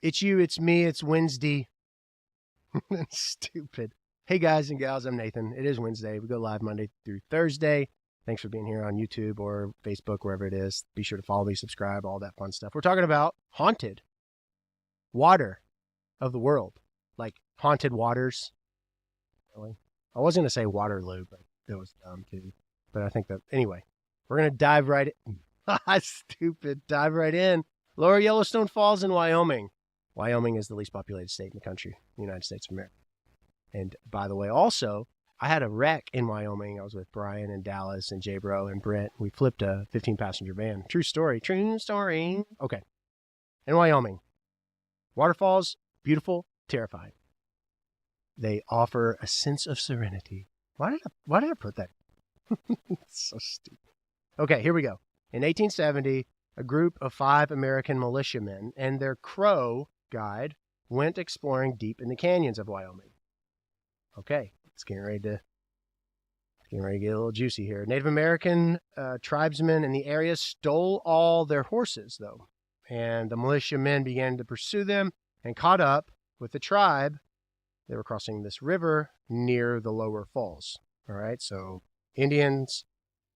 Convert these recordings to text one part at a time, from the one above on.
It's you, it's me, it's Wednesday. Stupid. Hey guys and gals, I'm Nathan. It is Wednesday. We go live Monday through Thursday. Thanks for being here on YouTube or Facebook, wherever it is. Be sure to follow me, subscribe, all that fun stuff. We're talking about haunted water of the world, like haunted waters. Really? I was going to say Waterloo, but that was dumb too. But I think that, anyway, we're going to dive right in. Stupid. Dive right in. Lower Yellowstone Falls in Wyoming. Wyoming is the least populated state in the country, the United States of America. And by the way, also, I had a wreck in Wyoming. I was with Brian and Dallas and Jay Bro and Brent. We flipped a 15-passenger van. True story. True story. Okay. In Wyoming, waterfalls, beautiful, terrifying. They offer a sense of serenity. Why did I put that? It's so stupid. Okay, here we go. In 1870, a group of 5 American militiamen and their Crow guide went exploring deep in the canyons of Wyoming. Okay, it's getting ready to get a little juicy here. Native American tribesmen in the area stole all their horses, though, and the militiamen began to pursue them and caught up with the tribe. They were crossing this river near the lower falls. All right, so Indians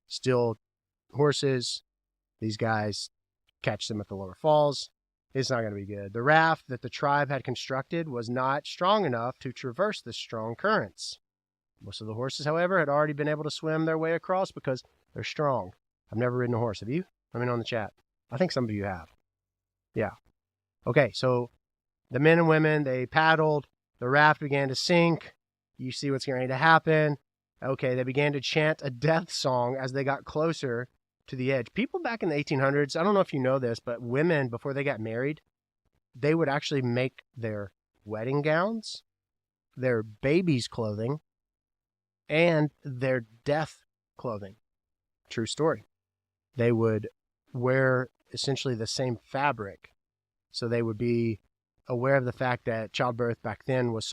steal horses. These guys catch them at the lower falls. It's not going to be good. The raft that the tribe had constructed was not strong enough to traverse the strong currents. Most of the horses, however, had already been able to swim their way across because they're strong. I've never ridden a horse. Have you? Let me know in the chat. I think some of you have. Yeah. Okay, so the men and women, they paddled. The raft began to sink. You see what's going to happen. Okay, they began to chant a death song as they got closer to the edge. People back in the 1800s, I don't know if you know this, but women, before they got married, they would actually make their wedding gowns, their babies' clothing, and their death clothing. True story. They would wear essentially the same fabric. So they would be aware of the fact that childbirth back then was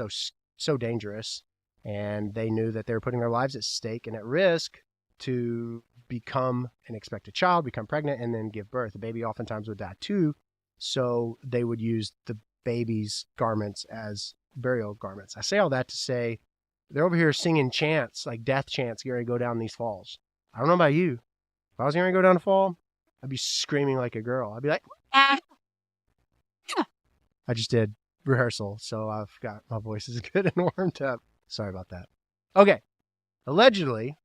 so dangerous, and they knew that they were putting their lives at stake and at risk to become and expect a child, become pregnant, and then give birth. The baby oftentimes would die too, so they would use the baby's garments as burial garments. I say all that to say they're over here singing chants, like death chants, getting ready to go down these falls. I don't know about you. If I was going to go down a fall, I'd be screaming like a girl. I'd be like, ah! I just did rehearsal, so I've got my voice is good and warmed up. Sorry about that. Okay. Allegedly,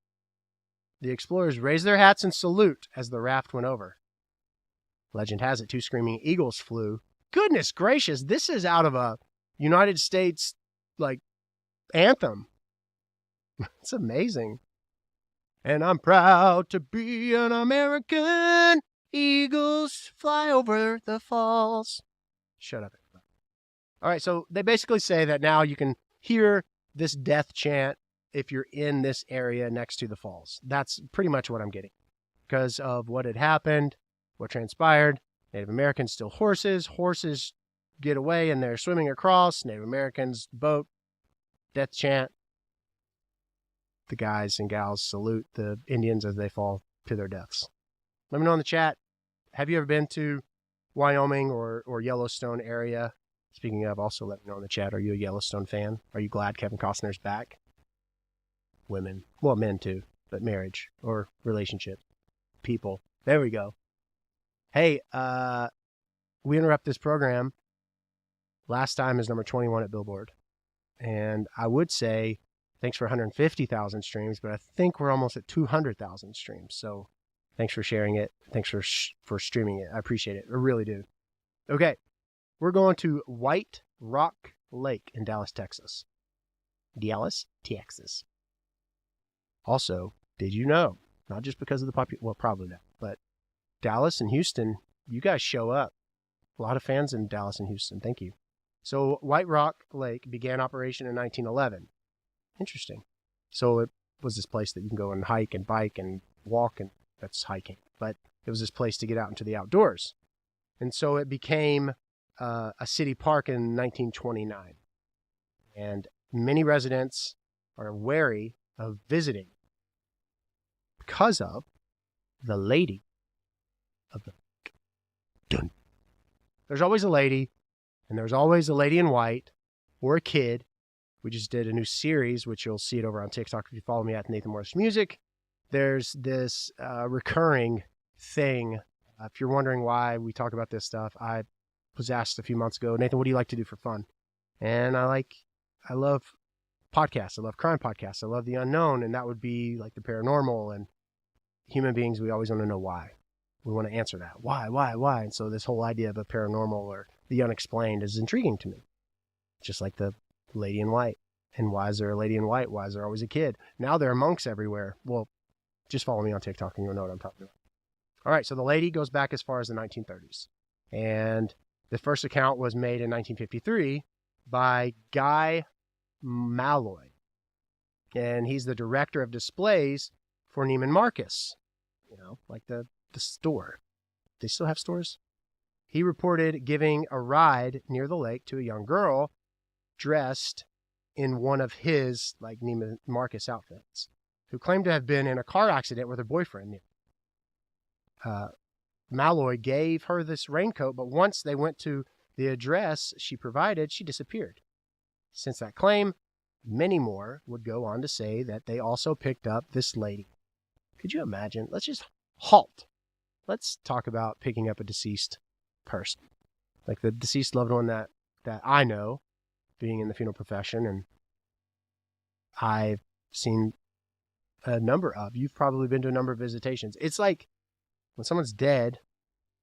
the explorers raised their hats and salute as the raft went over. Legend has it 2 screaming eagles flew. Goodness gracious, this is out of a United States, like, anthem. It's amazing. And I'm proud to be an American. Eagles fly over the falls. Shut up, everybody. All right, so they basically say that now you can hear this death chant if you're in this area next to the falls. That's pretty much what I'm getting. Because of what had happened, what transpired, Native Americans steal horses. Horses get away and they're swimming across. Native Americans boat, death chant. The guys and gals salute the Indians as they fall to their deaths. Let me know in the chat. Have you ever been to Wyoming or Yellowstone area? Speaking of, also let me know in the chat. Are you a Yellowstone fan? Are you glad Kevin Costner's back? Women. Well, men too. But marriage or relationship. People. There we go. Hey, we interrupt this program. Last time is number 21 at Billboard. And I would say thanks for 150,000 streams, but I think we're almost at 200,000 streams. So thanks for sharing it. Thanks for streaming it. I appreciate it. I really do. Okay. We're going to White Rock Lake in Dallas, Texas. Dallas, Texas. Also, did you know, not just because of the well, probably not, but Dallas and Houston, you guys show up. A lot of fans in Dallas and Houston. Thank you. So White Rock Lake began operation in 1911. Interesting. So it was this place that you can go and hike and bike and walk, and that's hiking. But it was this place to get out into the outdoors. And so it became a city park in 1929. And many residents are wary of visiting because of the lady of the dun. There's always a lady And there's always a lady in white or a kid. We just did a new series, which you'll see it over on TikTok if you follow me at Nathan Morris Music. There's this recurring thing. If you're wondering why we talk about this stuff, I was asked a few months ago, Nathan, what do you like to do for fun? And I love podcasts. I love crime podcasts. I love the unknown. And that would be like the paranormal. And human beings, we always want to know why. We want to answer that. Why? And so this whole idea of a paranormal or the unexplained is intriguing to me. Just like the lady in white. And why is there a lady in white? Why is there always a kid? Now there are monks everywhere. Well, just follow me on TikTok and you'll know what I'm talking about. All right, so the lady goes back as far as the 1930s. And the first account was made in 1953 by Guy Malloy. And he's the director of displays for Neiman Marcus. You know, like the store. They still have stores? He reported giving a ride near the lake to a young girl dressed in one of his, like, Neiman Marcus outfits, who claimed to have been in a car accident with her boyfriend. Malloy gave her this raincoat, but once they went to the address she provided, she disappeared. Since that claim, many more would go on to say that they also picked up this lady. Could you imagine? Let's just halt. Let's talk about picking up a deceased person. Like the deceased loved one that I know, being in the funeral profession, and I've seen a number of. You've probably been to a number of visitations. It's like when someone's dead,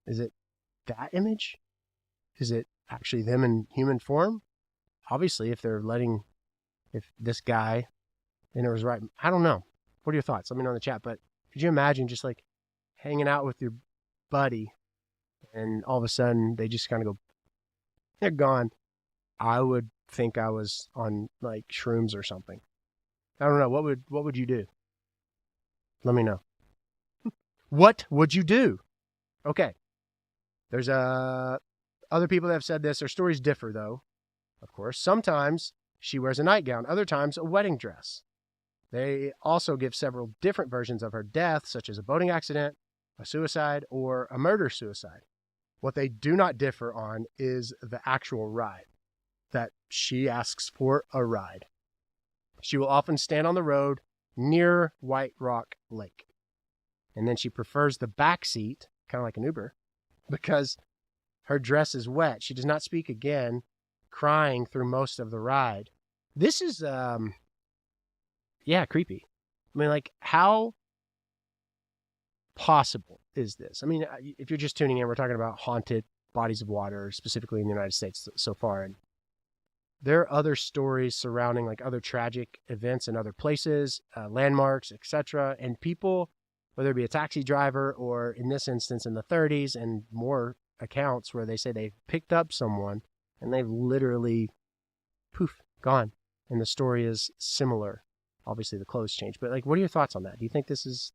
is it that image? Is it actually them in human form? Obviously, if this guy, and it was right, I don't know. What are your thoughts? Let me know in the chat. But could you imagine just like hanging out with your buddy and all of a sudden they just kind of go, they're gone. I would think I was on like shrooms or something. I don't know. What would you do? Let me know. What would you do? Okay. There's other people that have said this. Their stories differ though. Of course, sometimes she wears a nightgown, other times a wedding dress. They also give several different versions of her death, such as a boating accident, a suicide, or a murder-suicide. What they do not differ on is the actual ride, that she asks for a ride. She will often stand on the road near White Rock Lake. And then she prefers the back seat, kind of like an Uber, because her dress is wet. She does not speak again, crying through most of the ride. This is, creepy. I mean, like, how possible is this? I mean, if you're just tuning in, we're talking about haunted bodies of water, specifically in the United States so far. And there are other stories surrounding like other tragic events in other places, landmarks, etc. And people, whether it be a taxi driver or in this instance in the 30s and more accounts where they say they've picked up someone and they've literally, poof, gone. And the story is similar. Obviously the clothes change. But like, what are your thoughts on that? Do you think this is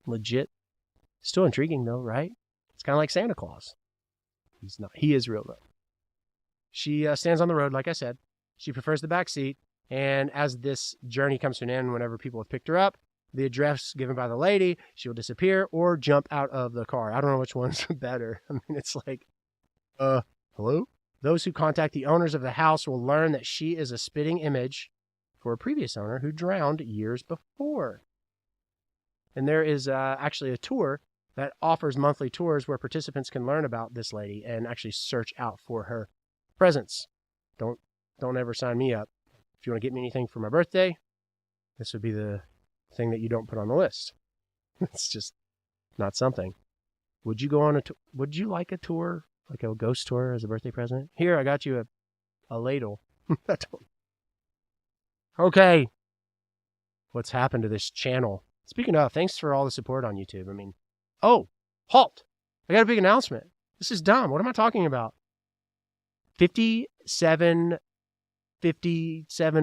legit? Still intriguing though, right? It's kind of like Santa Claus. He's not. He is real though. She stands on the road, like I said. She prefers the back seat. And as this journey comes to an end, whenever people have picked her up, the address given by the lady, she will disappear or jump out of the car. I don't know which one's better. I mean, it's like, hello? Those who contact the owners of the house will learn that she is a spitting image for a previous owner who drowned years before. And there is actually a tour that offers monthly tours where participants can learn about this lady and actually search out for her presence. Don't ever sign me up. If you want to get me anything for my birthday, this would be the thing that you don't put on the list. It's just not something. Would you go on would you like a tour, like a ghost tour as a birthday present? Here, I got you a ladle. Okay. What's happened to this channel? Speaking of, thanks for all the support on YouTube. I mean, halt. I got a big announcement. This is dumb. What am I talking about? 57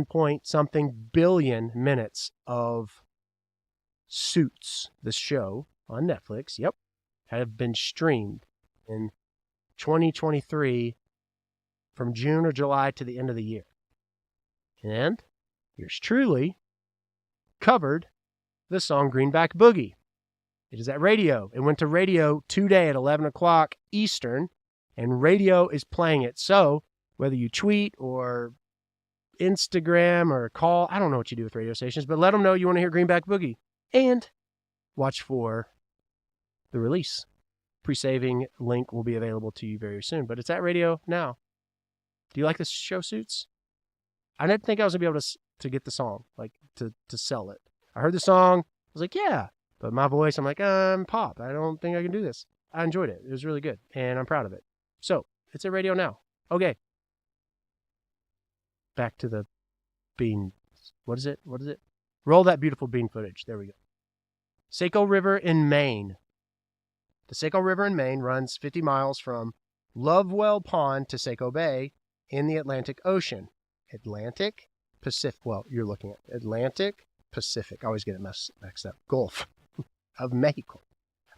point something billion minutes of Suits, the show on Netflix, have been streamed in 2023 from June or July to the end of the year. And yours truly covered the song Greenback Boogie. It is at radio. It went to radio today at 11 o'clock Eastern. and radio is playing it. So whether you tweet or Instagram or call, I don't know what you do with radio stations, but let them know you want to hear Greenback Boogie and watch for the release. Pre-saving link will be available to you very soon, but it's at radio now. Do you like this show, Suits? I didn't think I was going to be able to get the song, like to sell it. I heard the song. I was like, yeah, but my voice, I'm like, I'm pop. I don't think I can do this. I enjoyed it. It was really good, and I'm proud of it. So it's at radio now. Okay. Back to the bean. What is it? Roll that beautiful bean footage. There we go. Saco River in Maine. The Saco River in Maine runs 50 miles from Lovewell Pond to Saco Bay in the Atlantic Ocean. Atlantic Pacific. Well, you're looking at Atlantic Pacific. I always get it mixed up. Gulf of Mexico.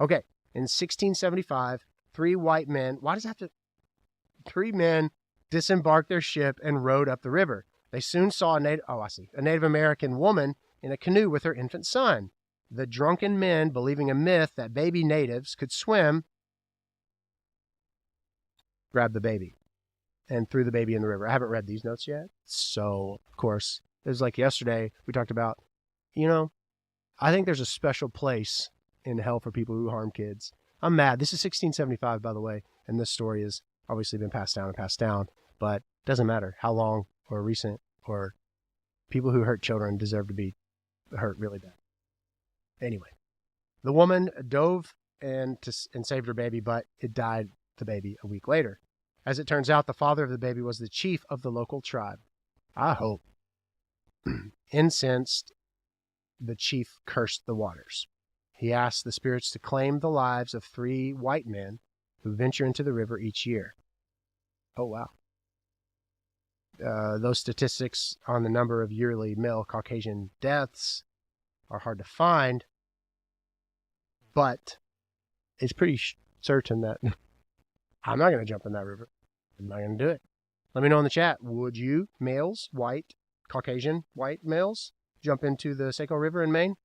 Okay. In 1675, three men disembarked their ship and rowed up the river. They soon saw a Native American woman in a canoe with her infant son. The drunken men, believing a myth that baby natives could swim, grabbed the baby and threw the baby in the river. I haven't read these notes yet. So, of course, it was like yesterday we talked about, I think there's a special place in hell for people who harm kids. I'm mad. This is 1675, by the way, and this story has obviously been passed down, but it doesn't matter how long or recent, or people who hurt children deserve to be hurt really bad. Anyway, the woman dove and saved her baby, but it died, the baby, a week later. As it turns out, the father of the baby was the chief of the local tribe. I hope. Incensed, the chief cursed the waters. He asked the spirits to claim the lives of 3 white men who venture into the river each year. Oh, wow. Those statistics on the number of yearly male Caucasian deaths are hard to find, but it's pretty certain that I'm not going to jump in that river. I'm not going to do it. Let me know in the chat. Would you, males, white, Caucasian, white males, jump into the Saco River in Maine?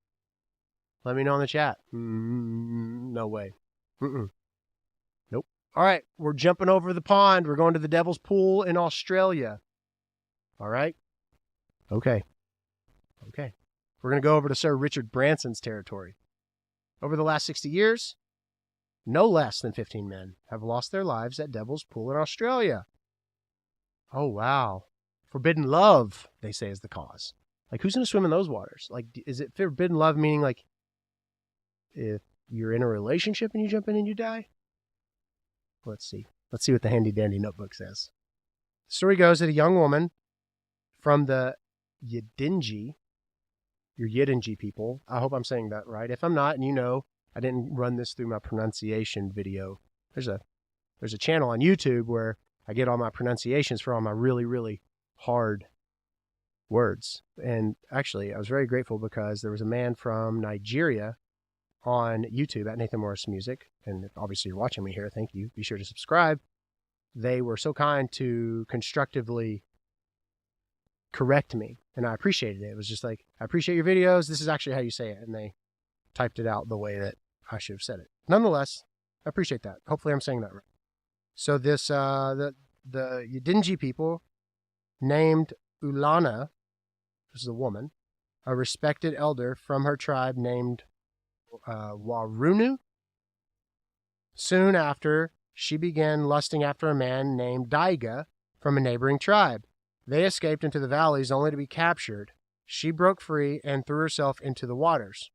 Let me know in the chat. No way. Nope. All right. We're jumping over the pond. We're going to the Devil's Pool in Australia. All right. Okay. We're going to go over to Sir Richard Branson's territory. Over the last 60 years, no less than 15 men have lost their lives at Devil's Pool in Australia. Oh, wow. Forbidden love, they say, is the cause. Like, who's going to swim in those waters? Like, is it forbidden love meaning, like, if you're in a relationship and you jump in and you die? Let's see. Let's see what the handy-dandy notebook says. The story goes that a young woman from the Yidinji, your Yidinji people, I hope I'm saying that right. If I'm not, and I didn't run this through my pronunciation video, there's a channel on YouTube where I get all my pronunciations for all my really, really hard words. And actually, I was very grateful because there was a man from Nigeria on YouTube at Nathan Morris Music. And if obviously you're watching me here, thank you. Be sure to subscribe. They were so kind to constructively correct me, and I appreciated it. It was just like, I appreciate your videos. This is actually how you say it. And they typed it out the way that I should have said it. Nonetheless, I appreciate that. Hopefully I'm saying that right. So this, the Yidinji people named Ulana, this is a woman, a respected elder from her tribe named Warunu. Soon after, she began lusting after a man named Daiga from a neighboring tribe. They escaped into the valleys only to be captured. She broke free and threw herself into the waters.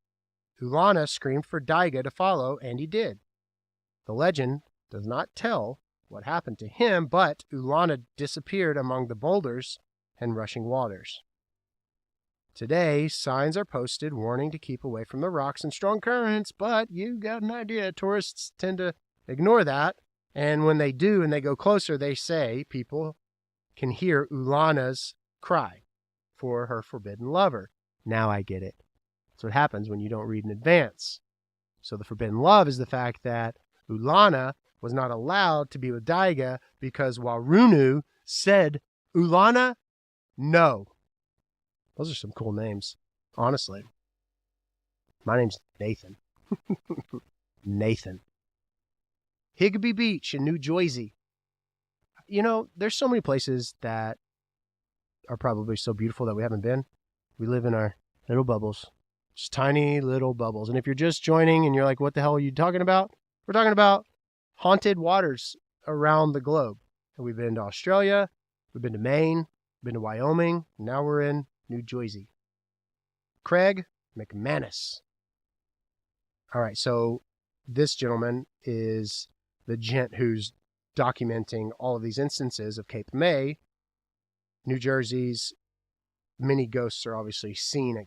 Ulana screamed for Daiga to follow, and he did. The legend does not tell what happened to him, but Ulana disappeared among the boulders and rushing waters. Today, signs are posted warning to keep away from the rocks and strong currents, but you got an idea. Tourists tend to ignore that, and when they do and they go closer, they say people can hear Ulana's cry for her forbidden lover. Now I get it. That's what happens when you don't read in advance. So the forbidden love is the fact that Ulana was not allowed to be with Daiga because Warunu said, Ulana, no. Those are some cool names, honestly. My name's Nathan. Nathan. Higbee Beach in New Jersey There's so many places that are probably so beautiful that we haven't been. We live in our little bubbles, just tiny little bubbles. And if you're just joining and you're like, what the hell are you talking about? We're talking about haunted waters around the globe. And we've been to Australia, we've been to Maine, we've been to Wyoming, now we're in New Jersey. Craig McManus. All right, so this gentleman is the gent who's documenting all of these instances of Cape May. New Jersey's many ghosts are obviously seen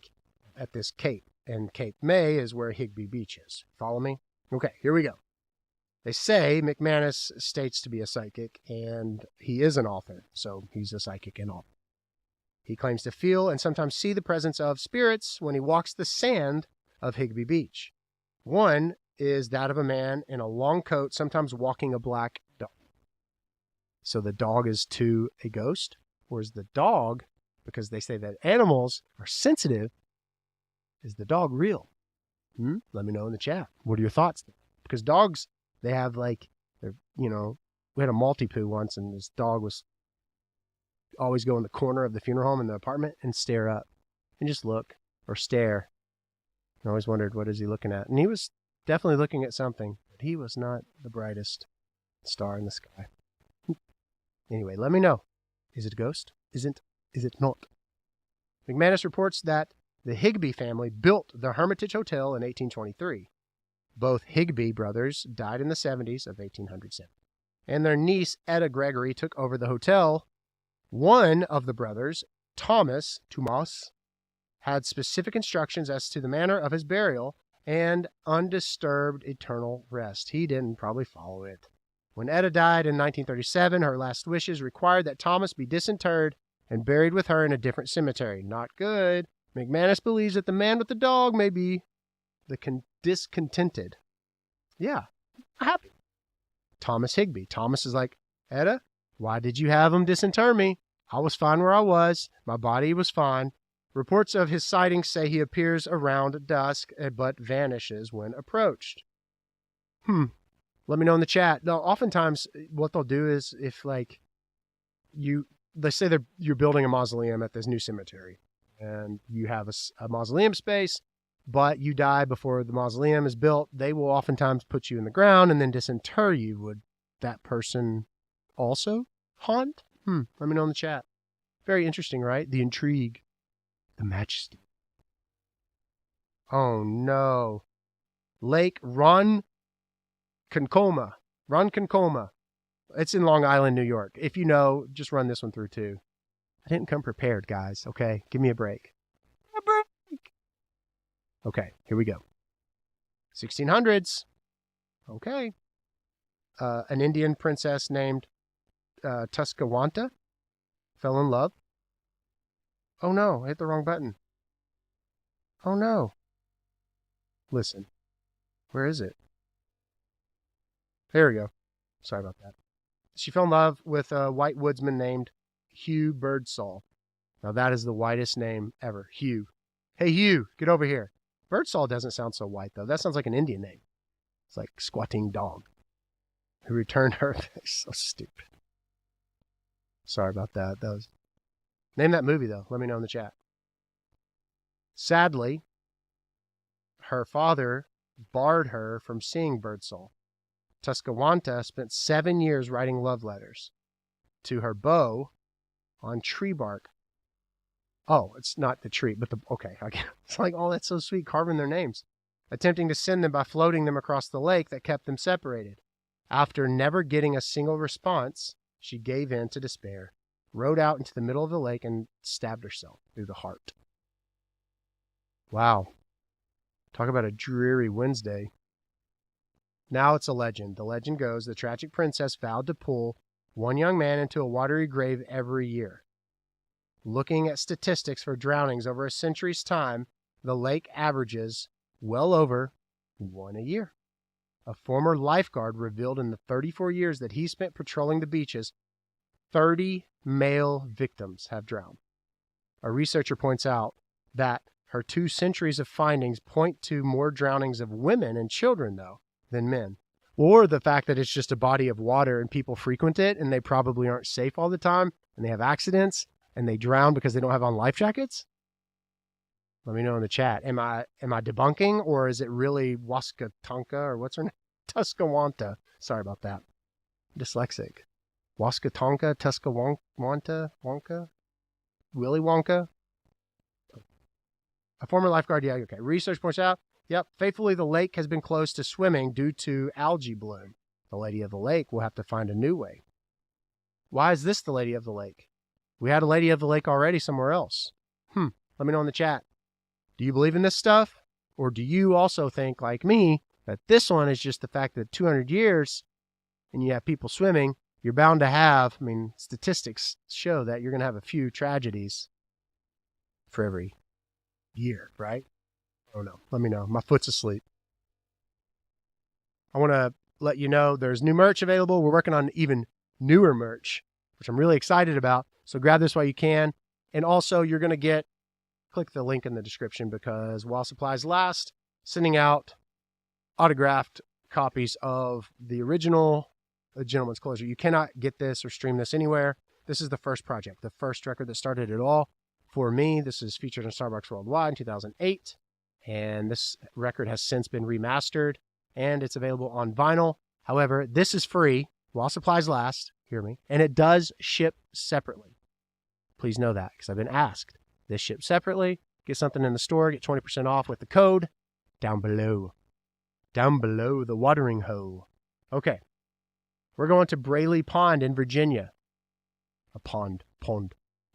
at this cape, and Cape May is where Higbee Beach is. Follow me? Okay, here we go. They say McManus states to be a psychic, and he is an author, so he's a psychic and author. He claims to feel and sometimes see the presence of spirits when he walks the sand of Higbee Beach. One is that of a man in a long coat, sometimes walking a black dog. So the dog is to a ghost, or is the dog, because they say that animals are sensitive, is the dog real? Let me know in the chat. What are your thoughts? Because dogs, they have we had a Maltipoo once, and this dog was always go in the corner of the funeral home in the apartment and stare up and just look or stare. I always wondered, what is he looking at? And he was definitely looking at something, but he was not the brightest star in the sky. Anyway, let me know. Is it a ghost? Is it not? McManus reports that the Higbee family built the Hermitage Hotel in 1823. Both Higbee brothers died in the 70s of 1807, and their niece, Etta Gregory, took over the hotel. One of the brothers, Thomas, had specific instructions as to the manner of his burial and undisturbed eternal rest. He didn't probably follow it. When Etta died in 1937, her last wishes required that Thomas be disinterred and buried with her in a different cemetery. Not good. McManus believes that the man with the dog may be the discontented. Yeah, happy. Thomas Higbee. Thomas is like, Etta, why did you have him disinter me? I was fine where I was. My body was fine. Reports of his sightings say he appears around dusk, but vanishes when approached. Let me know in the chat. Now, oftentimes, what they'll do is if, they say you're building a mausoleum at this new cemetery, and you have a mausoleum space, but you die before the mausoleum is built, they will oftentimes put you in the ground and then disinter you. Would that person also haunt? Let me know in the chat. Very interesting, right? The intrigue. The majesty. Oh, no. Lake Ronkonkoma. It's in Long Island, New York. If you know, just run this one through, too. I didn't come prepared, guys, okay? Give me a break. Okay, here we go. 1600s. Okay. An Indian princess named Tuscawanta fell in love. Oh no, I hit the wrong button. Oh no. Listen. Where is it? There we go. Sorry about that. She fell in love with a white woodsman named Hugh Birdsall. Now that is the whitest name ever. Hugh. Hey Hugh, get over here. Birdsall doesn't sound so white though. That sounds like an Indian name. It's like squatting dog. Who returned her. So stupid. Sorry about that. Name that movie, though. Let me know in the chat. Sadly, her father barred her from seeing Birdsall. Tuscawanta spent 7 years writing love letters to her beau on tree bark. Oh, it's not the tree, but it's like, oh, that's so sweet, carving their names. Attempting to send them by floating them across the lake that kept them separated. After never getting a single response, she gave in to despair, rode out into the middle of the lake, and stabbed herself through the heart. Wow. Talk about a dreary Wednesday. Now it's a legend. The legend goes the tragic princess vowed to pull one young man into a watery grave every year. Looking at statistics for drownings over a century's time, the lake averages well over one a year. A former lifeguard revealed in the 34 years that he spent patrolling the beaches, 30 male victims have drowned. A researcher points out that her 2 centuries of findings point to more drownings of women and children, though, than men. or the fact that it's just a body of water and people frequent it and they probably aren't safe all the time and they have accidents and they drown because they don't have on life jackets? Let me know in the chat. Am I debunking, or is it really Waskatonka, or what's her name? Tuscawanta. Sorry about that. Dyslexic. Waskatonka, Tuscawanta, Wonka? Willy Wonka? A former lifeguard, yeah, okay. Research points out, yep, faithfully the lake has been closed to swimming due to algae bloom. The Lady of the Lake will have to find a new way. Why is this the Lady of the Lake? We had a Lady of the Lake already somewhere else. Let me know in the chat. Do you believe in this stuff? Or do you also think, like me, that this one is just the fact that 200 years and you have people swimming, you're bound to have, statistics show that you're going to have a few tragedies for every year, right? Oh no, let me know. My foot's asleep. I want to let you know there's new merch available. We're working on even newer merch, which I'm really excited about. So grab this while you can. And also you're going to click the link in the description, because while supplies last, sending out autographed copies of the original A Gentleman's Closure. You cannot get this or stream this anywhere. This is the first project, the first record that started it all. For me, this is featured in Starbucks Worldwide in 2008, and this record has since been remastered, and it's available on vinyl. However, this is free while supplies last, hear me, and it does ship separately. Please know that, because I've been asked. This ships separately. Get something in the store, get 20% off with the code down below. Down below the watering hole. Okay. We're going to Braley Pond in Virginia. A pond.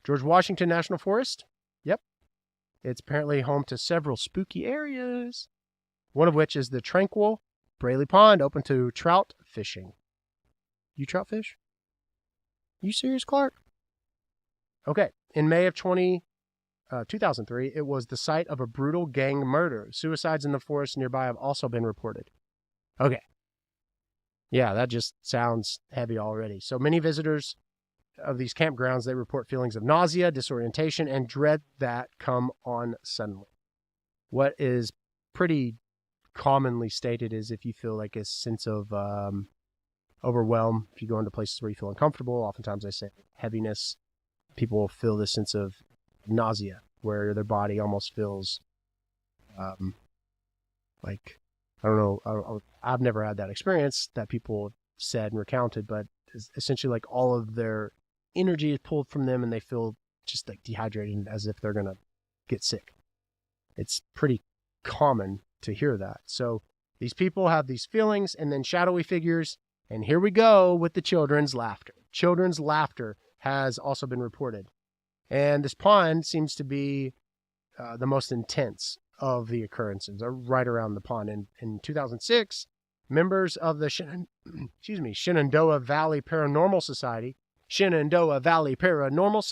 George Washington National Forest? Yep. It's apparently home to several spooky areas, one of which is the tranquil Braley Pond, open to trout fishing. You trout fish? You serious, Clark? Okay. In May of 2003, it was the site of a brutal gang murder. Suicides in the forest nearby have also been reported. Okay. Yeah, that just sounds heavy already. So many visitors of these campgrounds, they report feelings of nausea, disorientation, and dread that come on suddenly. What is pretty commonly stated is if you feel like a sense of overwhelm, if you go into places where you feel uncomfortable, oftentimes they say heaviness, people will feel this sense of nausea, where their body almost feels like, I don't know, I've never had that experience that people said and recounted, but essentially like all of their energy is pulled from them and they feel just like dehydrated, as if they're going to get sick. It's pretty common to hear that. So these people have these feelings, and then shadowy figures, and here we go with the children's laughter. Children's laughter has also been reported. And this pond seems to be the most intense of the occurrences, right around the pond. In 2006, members of the Shenandoah Valley Paranormal Society, Shenandoah Valley Paranormal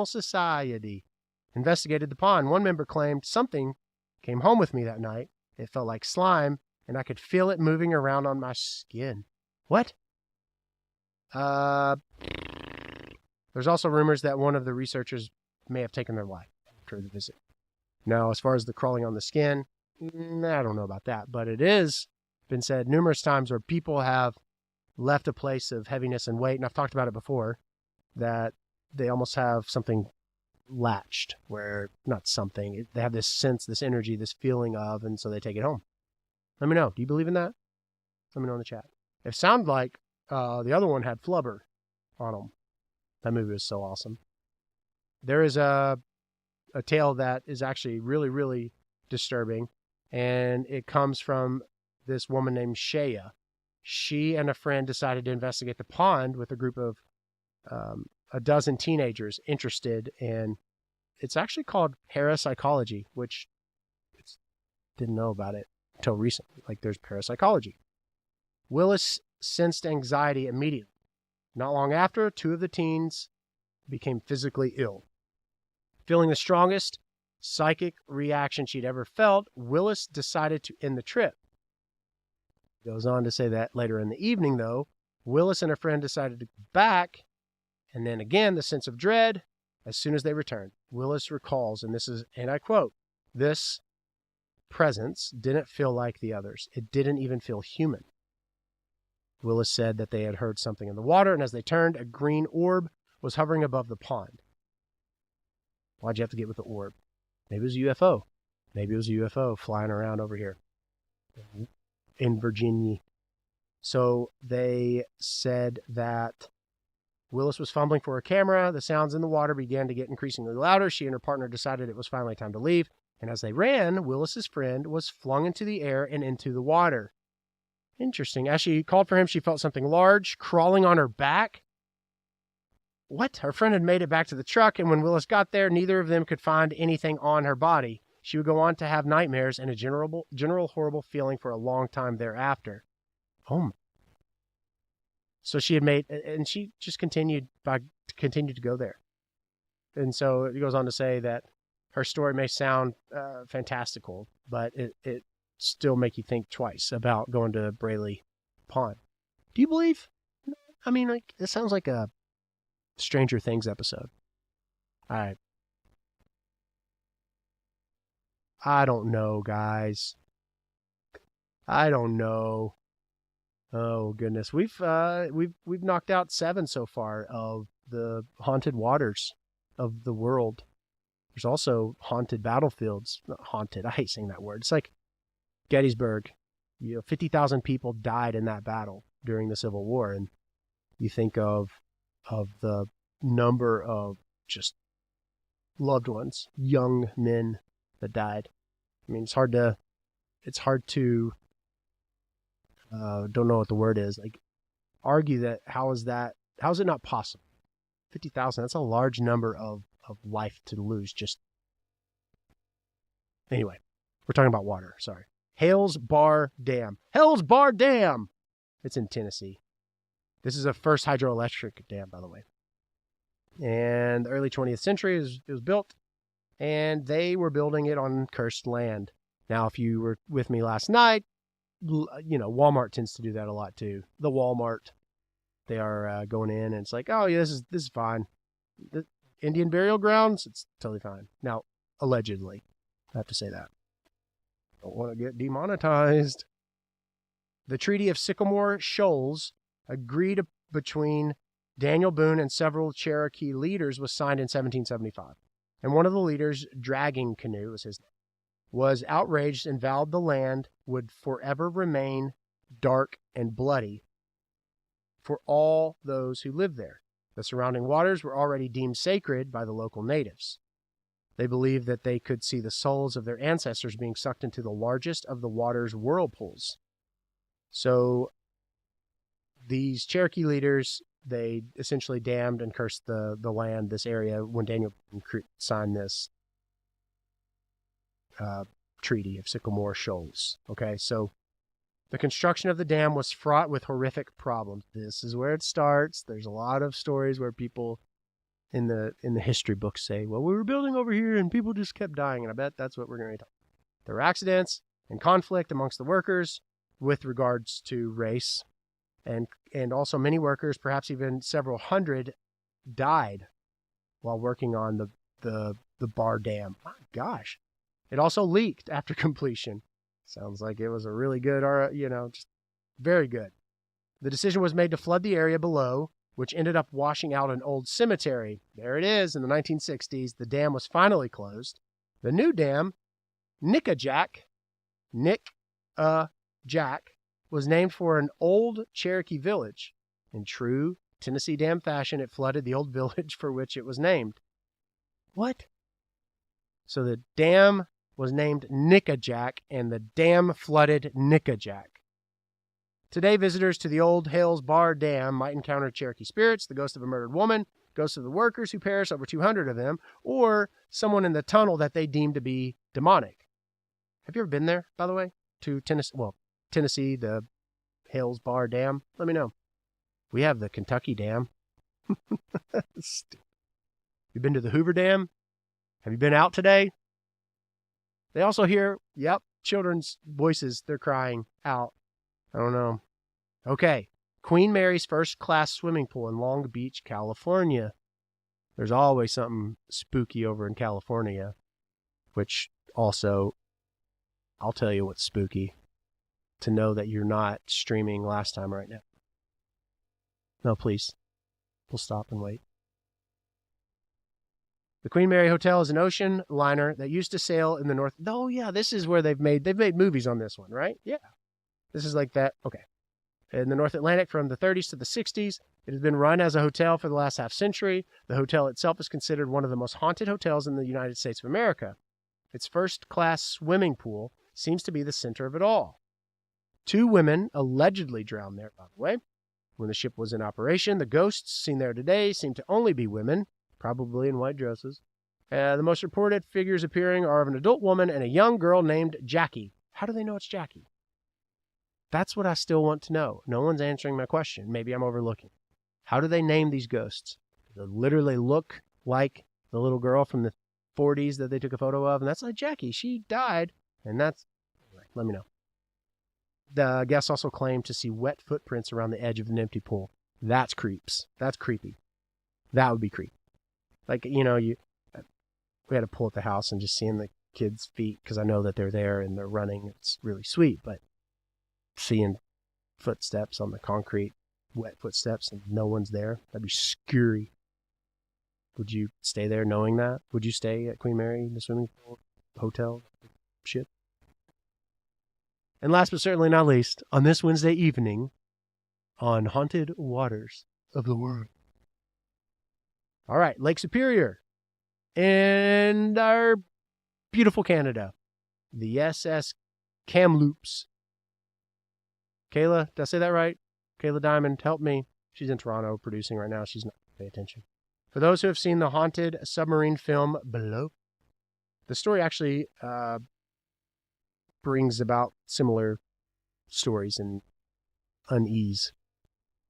Society investigated the pond. One member claimed, something came home with me that night. It felt like slime, and I could feel it moving around on my skin. What? There's also rumors that one of the researchers may have taken their life after the visit. Now, as far as the crawling on the skin, I don't know about that, but it has been said numerous times where people have left a place of heaviness and weight, and I've talked about it before, that they almost have something latched, where, not something, they have this sense, this energy, this feeling of, and so they take it home. Let me know. Do you believe in that? Let me know in the chat. It sounded like the other one had flubber on them. That movie was so awesome. There is a tale that is actually really, really disturbing, and it comes from this woman named Shea. She and a friend decided to investigate the pond with a group of a dozen teenagers interested in, it's actually called parapsychology, which didn't know about it until recently. Like, there's parapsychology. Willis sensed anxiety immediately. Not long after, two of the teens became physically ill. Feeling the strongest psychic reaction she'd ever felt, Willis decided to end the trip. Goes on to say that later in the evening, though, Willis and her friend decided to go back, and then again, the sense of dread as soon as they returned. Willis recalls, and this is, and I quote, "This presence didn't feel like the others. It didn't even feel human. Willis said that they had heard something in the water, and as they turned, a green orb was hovering above the pond. Why'd you have to get with the orb? Maybe it was a UFO. Maybe it was a UFO flying around over here in Virginia. So they said that Willis was fumbling for her camera. The sounds in the water began to get increasingly louder. She and her partner decided it was finally time to leave. And as they ran, Willis's friend was flung into the air and into the water. Interesting. As she called for him, she felt something large crawling on her back. What? Her friend had made it back to the truck, and when Willis got there, neither of them could find anything on her body. She would go on to have nightmares and a general horrible feeling for a long time thereafter. Oh. So she had made, and she just continued to go there. And so it goes on to say that her story may sound fantastical, but it still make you think twice about going to Braley Pond. Do you believe? I mean, like, this sounds like a Stranger Things episode. All right. I don't know, guys. I don't know. Oh goodness, we've knocked out 7 so far of the haunted waters of the world. There's also haunted battlefields. Not haunted. I hate saying that word. It's like Gettysburg. 50,000 people died in that battle during the Civil War, and you think of the number of just loved ones, young men that died. I mean, it's hard to don't know what the word is, like, argue that how is it not possible? 50,000, that's a large number of life to lose. Just anyway, we're talking about water. Sorry. Hales Bar Dam. Hales Bar Dam. It's in Tennessee. This is a first hydroelectric dam, by the way. And the early 20th century, it was built, and they were building it on cursed land. Now, if you were with me last night, Walmart tends to do that a lot too. The Walmart, they are going in, and it's like, oh yeah, this is fine. The Indian burial grounds, it's totally fine. Now, allegedly, I have to say that. Don't want to get demonetized. The Treaty of Sycamore Shoals, agreed between Daniel Boone and several Cherokee leaders, was signed in 1775. And one of the leaders, Dragging Canoe was his name, was outraged and vowed the land would forever remain dark and bloody for all those who lived there. The surrounding waters were already deemed sacred by the local natives. They believed that they could see the souls of their ancestors being sucked into the largest of the water's whirlpools. So these Cherokee leaders, they essentially damned and cursed the land, this area, when Daniel signed this Treaty of Sycamore Shoals. Okay, so the construction of the dam was fraught with horrific problems. This is where it starts. There's a lot of stories where people in the history books say, well, we were building over here and people just kept dying, and I bet that's what we're going to talk about. There were accidents and conflict amongst the workers with regards to race, and also many workers, perhaps even several hundred, died while working on the bar dam. My gosh. It also leaked after completion. Sounds like it was a really good, just very good. The decision was made to flood the area below, which ended up washing out an old cemetery. There it is. In the 1960s, the dam was finally closed. The new dam, Nickajack, was named for an old Cherokee village. In true Tennessee dam fashion, it flooded the old village for which it was named. What? So the dam was named Nickajack, and the dam flooded Nickajack. Today, visitors to the old Hales Bar Dam might encounter Cherokee spirits, the ghost of a murdered woman, ghosts of the workers who perished, over 200 of them, or someone in the tunnel that they deemed to be demonic. Have you ever been there, by the way, to Tennessee, the Hales Bar Dam? Let me know. We have the Kentucky Dam. You've been to the Hoover Dam? Have you been out today? They also hear, children's voices. They're crying out. I don't know. Okay. Queen Mary's first class swimming pool in Long Beach, California. There's always something spooky over in California, which also I'll tell you what's spooky. To know that you're not streaming last time right now. No, please. We'll stop and wait. The Queen Mary Hotel is an ocean liner that used to sail in the north. Oh yeah, this is where they've made movies on this one, right? Yeah. This is like that. Okay. In the North Atlantic from the 30s to the 60s, it has been run as a hotel for the last half century. The hotel itself is considered one of the most haunted hotels in the United States of America. Its first-class swimming pool seems to be the center of it all. 2 women allegedly drowned there, by the way. When the ship was in operation, the ghosts seen there today seem to only be women, probably in white dresses. The most reported figures appearing are of an adult woman and a young girl named Jackie. How do they know it's Jackie? That's what I still want to know. No one's answering my question. Maybe I'm overlooking. How do they name these ghosts? They literally look like the little girl from the 40s that they took a photo of, and that's like Jackie. She died, and that's... Let me know. The guests also claim to see wet footprints around the edge of an empty pool. That's creeps. That's creepy. That would be creepy. Like, we had a pool at the house and just seeing the kids' feet, because I know that they're there and they're running. It's really sweet, but seeing footsteps on the concrete, wet footsteps, and no one's there, that'd be scary. Would you stay there knowing that? Would you stay at Queen Mary, the swimming pool, hotel, shit? And last but certainly not least, on this Wednesday evening, on Haunted Waters of the World. All right, Lake Superior and our beautiful Canada, the SS Kamloops. Kayla, did I say that right? Kayla Diamond, help me. She's in Toronto producing right now. She's not paying attention. For those who have seen the haunted submarine film Below, the story actually brings about similar stories and unease.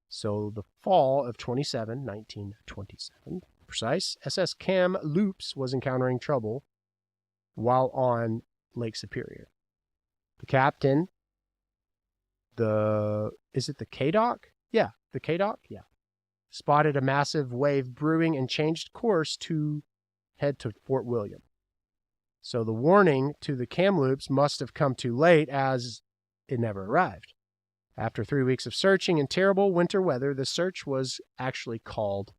So the fall of 1927, precise, SS Kamloops was encountering trouble while on Lake Superior. The captain, is it the K-Dock? Yeah, the K-Dock? Yeah. Spotted a massive wave brewing and changed course to head to Fort William. So the warning to the Kamloops must have come too late, as it never arrived. After 3 weeks of searching in terrible winter weather, the search was actually called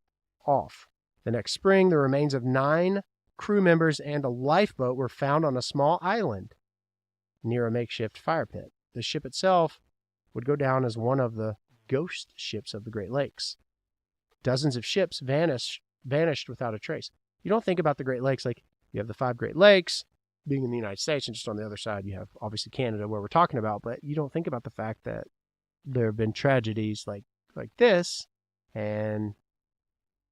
off. The next spring, the remains of 9 crew members and a lifeboat were found on a small island near a makeshift fire pit. The ship itself would go down as one of the ghost ships of the Great Lakes. Dozens of ships vanished without a trace. You don't think about the Great Lakes like you have the 5 Great Lakes being in the United States, and just on the other side you have obviously Canada, where we're talking about, but you don't think about the fact that there have been tragedies like this. And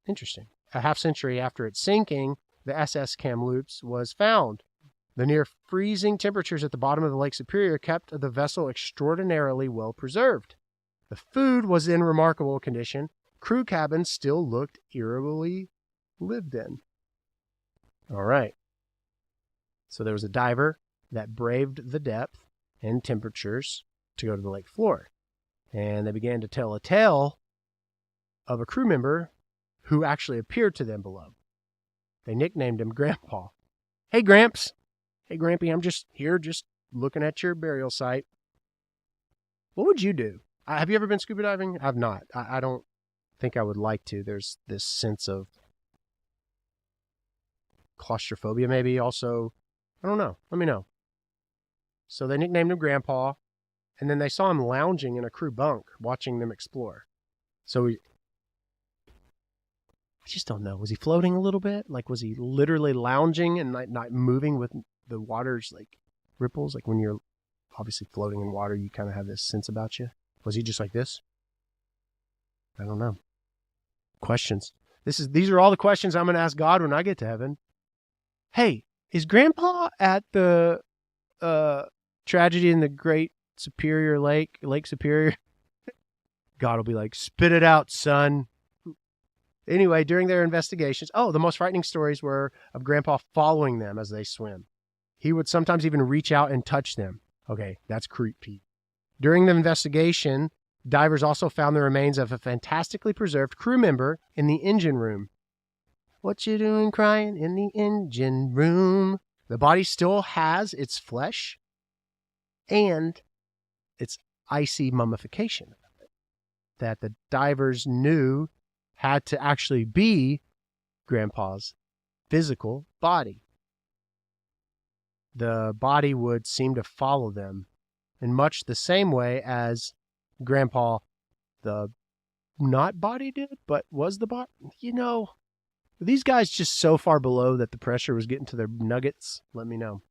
interesting. A half century after its sinking, the SS Kamloops was found. The near freezing temperatures at the bottom of the Lake Superior kept the vessel extraordinarily well preserved. The food was in remarkable condition. Crew cabins still looked eerily lived in. All right. So there was a diver that braved the depth and temperatures to go to the lake floor. And they began to tell a tale of a crew member who actually appeared to them below. They nicknamed him Grandpa. Hey, Gramps. Hey, Grampy, I'm just here just looking at your burial site. What would you do? Have you ever been scuba diving? I've not. I don't think I would like to. There's this sense of claustrophobia maybe also. I don't know. Let me know. So they nicknamed him Grandpa, and then they saw him lounging in a crew bunk watching them explore. So I just don't know. Was he floating a little bit? Like, was he literally lounging and not moving with the water's like ripples? Like when you're obviously floating in water, you kind of have this sense about you. Was he just like this? I don't know. Questions. These are all the questions I'm going to ask God when I get to heaven. Hey, is Grandpa at the tragedy in the Great Superior Lake Superior? God will be like, spit it out, son. Anyway, during their investigations, the most frightening stories were of Grandpa following them as they swim. He would sometimes even reach out and touch them. Okay, that's creepy. During the investigation, divers also found the remains of a fantastically preserved crew member in the engine room. What you doing crying in the engine room? The body still has its flesh, and it's icy mummification that the divers knew had to actually be Grandpa's physical body. The body would seem to follow them in much the same way as Grandpa, the not body did, but was the body. You know, are these guys just so far below that the pressure was getting to their nuggets? Let me know.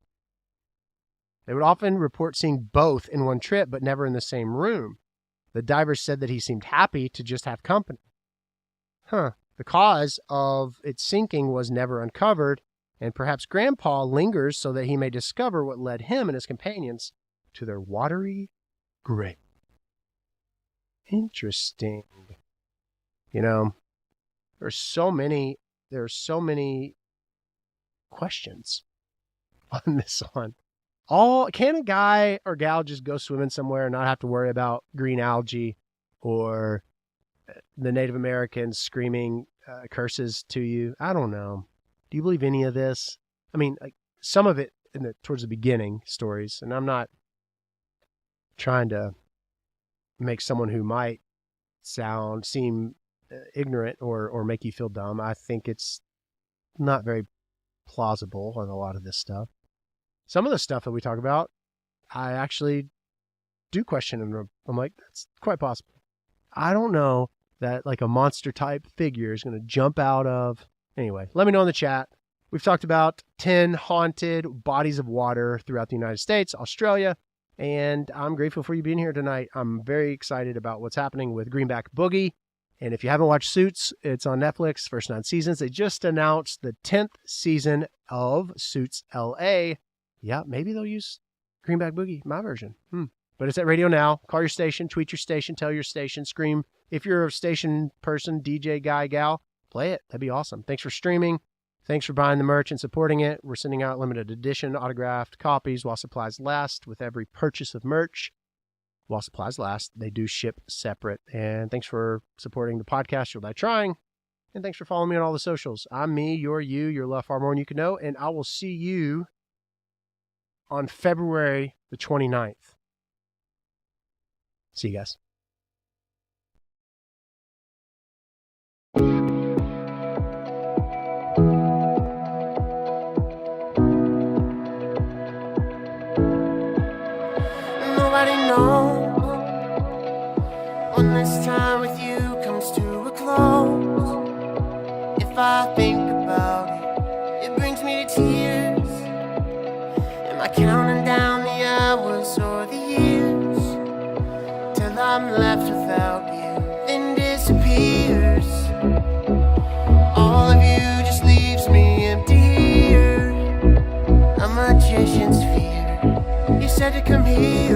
They would often report seeing both in one trip, but never in the same room. The diver said that he seemed happy to just have company. The cause of its sinking was never uncovered, and perhaps Grandpa lingers so that he may discover what led him and his companions to their watery grave. Interesting. You know, there are so many questions on this one. Can a guy or gal just go swimming somewhere and not have to worry about green algae or the Native Americans screaming curses to you? I don't know. Do you believe any of this? I mean, like some of it towards the beginning stories, and I'm not trying to make someone who might seem ignorant or make you feel dumb. I think it's not very plausible on a lot of this stuff. Some of the stuff that we talk about, I actually do question, and I'm like, that's quite possible. I don't know that like a monster type figure is going to jump out of. Anyway, let me know in the chat. We've talked about 10 haunted bodies of water throughout the United States, Australia, and I'm grateful for you being here tonight. I'm very excited about what's happening with Greenback Boogie. And if you haven't watched Suits, it's on Netflix, first 9 seasons. They just announced the 10th season of Suits LA. Yeah, maybe they'll use Greenback Boogie, my version. But it's at Radio Now. Call your station, tweet your station, tell your station, scream. If you're a station person, DJ, guy, gal, play it. That'd be awesome. Thanks for streaming. Thanks for buying the merch and supporting it. We're sending out limited edition autographed copies while supplies last with every purchase of merch. While supplies last, they do ship separate. And thanks for supporting the podcast, You'll Die Trying. And thanks for following me on all the socials. I'm me, you're you, your love far more than you can know. And I will see you on February the 29th. See you guys. Nobody knows when this time with you comes to a close. If I think about it, it brings me to tears. Am I counting down the hours or the years till I'm left without you, then disappears? All of you just leaves me empty here. A magician's fear. You said to come here.